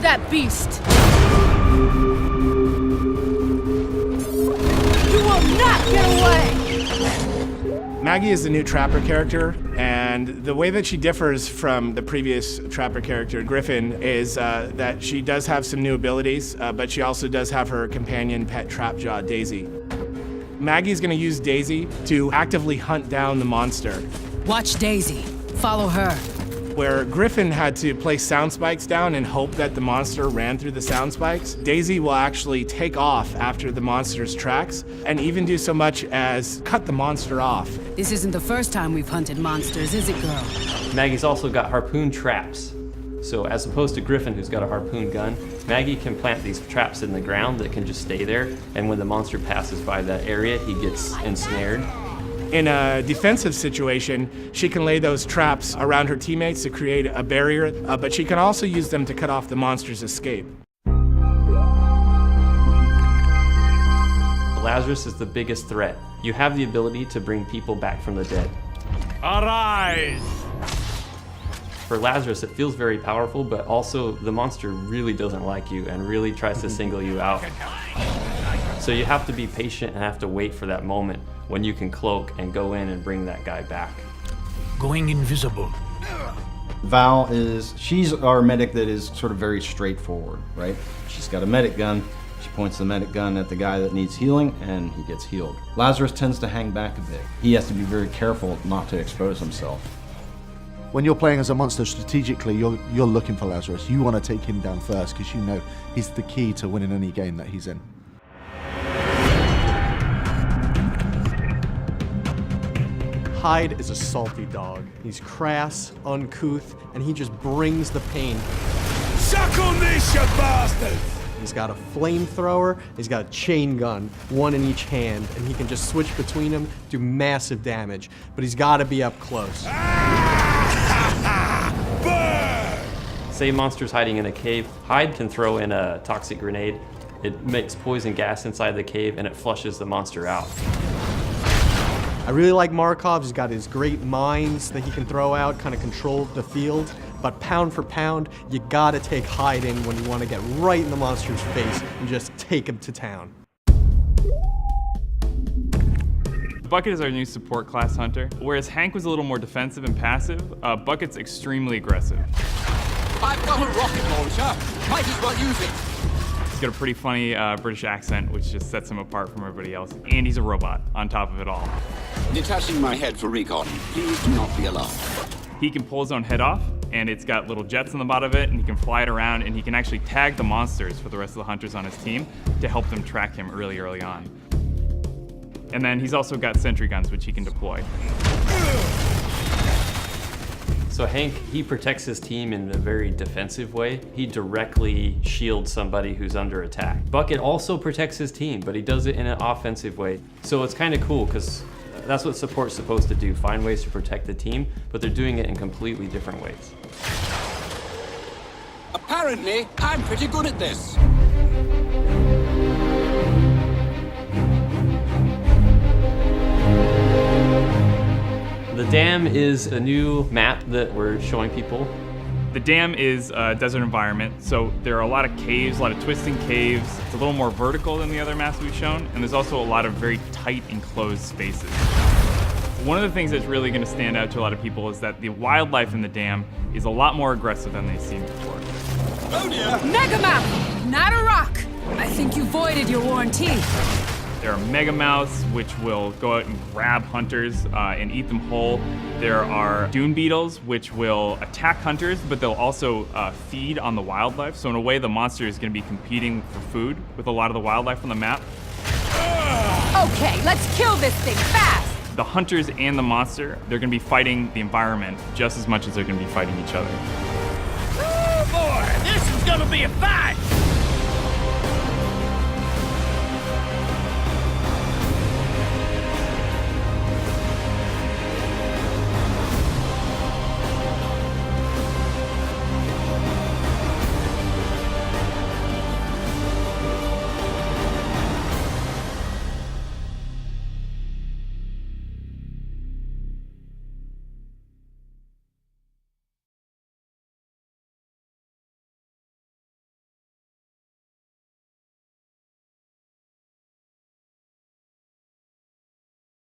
that beast! You will not get away! Maggie is the new Trapper character, and the way that she differs from the previous Trapper character, Griffin, is that she does have some new abilities, but she also does have her companion pet Trapjaw, Daisy. Maggie's gonna use Daisy to actively hunt down the monster. Watch Daisy. Follow her. Where Griffin had to place sound spikes down and hope that the monster ran through the sound spikes, Daisy will actually take off after the monster's tracks and even do so much as cut the monster off. This isn't the first time we've hunted monsters, is it, girl? Maggie's also got harpoon traps. So as opposed to Griffin, who's got a harpoon gun, Maggie can plant these traps in the ground that can just stay there, and when the monster passes by that area, he gets ensnared. In a defensive situation, she can lay those traps around her teammates to create a barrier, but she can also use them to cut off the monster's escape. Lazarus is the biggest threat. You have the ability to bring people back from the dead. Arise! For Lazarus, it feels very powerful, but also the monster really doesn't like you and really tries to single you out. So you have to be patient and have to wait for that moment when you can cloak and go in and bring that guy back. Going invisible. Val she's our medic that is sort of very straightforward, right? She's got a medic gun. She points the medic gun at the guy that needs healing, and he gets healed. Lazarus tends to hang back a bit. He has to be very careful not to expose himself. When you're playing as a monster strategically, you're looking for Lazarus. You want to take him down first because you know he's the key to winning any game that he's in. Hyde is a salty dog. He's crass, uncouth, and he just brings the pain. Suck on this, you bastard! He's got a flamethrower, he's got a chain gun, one in each hand, and he can just switch between them, do massive damage. But he's got to be up close. Say a monster's hiding in a cave, Hyde can throw in a toxic grenade. It makes poison gas inside the cave and it flushes the monster out. I really like Markov. He's got his great mines that he can throw out, kind of control the field. But pound for pound, you gotta take Hyde in when you want to get right in the monster's face and just take him to town. Bucket is our new support class hunter. Whereas Hank was a little more defensive and passive, Bucket's extremely aggressive. I've got a rocket launcher. Might as well use it. He's got a pretty funny British accent, which just sets him apart from everybody else. And he's a robot on top of it all. Detaching my head for recon. Please do not be alarmed. He can pull his own head off, and it's got little jets on the bottom of it, and he can fly it around, and he can actually tag the monsters for the rest of the hunters on his team to help them track him early on. And then he's also got sentry guns, which he can deploy. So Hank, he protects his team in a very defensive way. He directly shields somebody who's under attack. Bucket also protects his team, but he does it in an offensive way. So it's kind of cool, because that's what support's supposed to do, find ways to protect the team, but they're doing it in completely different ways. Apparently, I'm pretty good at this. The Dam is a new map that we're showing people. The Dam is a desert environment, so there are a lot of caves, a lot of twisting caves. It's a little more vertical than the other maps we've shown, and there's also a lot of very tight enclosed spaces. One of the things that's really going to stand out to a lot of people is that the wildlife in the Dam is a lot more aggressive than they've seen before. Oh dear! Megamouth, not a rock. I think you voided your warranty. There are megamouths, which will go out and grab hunters and eat them whole. There are dune beetles, which will attack hunters, but they'll also feed on the wildlife. So in a way, the monster is going to be competing for food with a lot of the wildlife on the map. Okay, let's kill this thing fast! The hunters and the monster, they're going to be fighting the environment just as much as they're going to be fighting each other. Oh boy, this is gonna be a fight!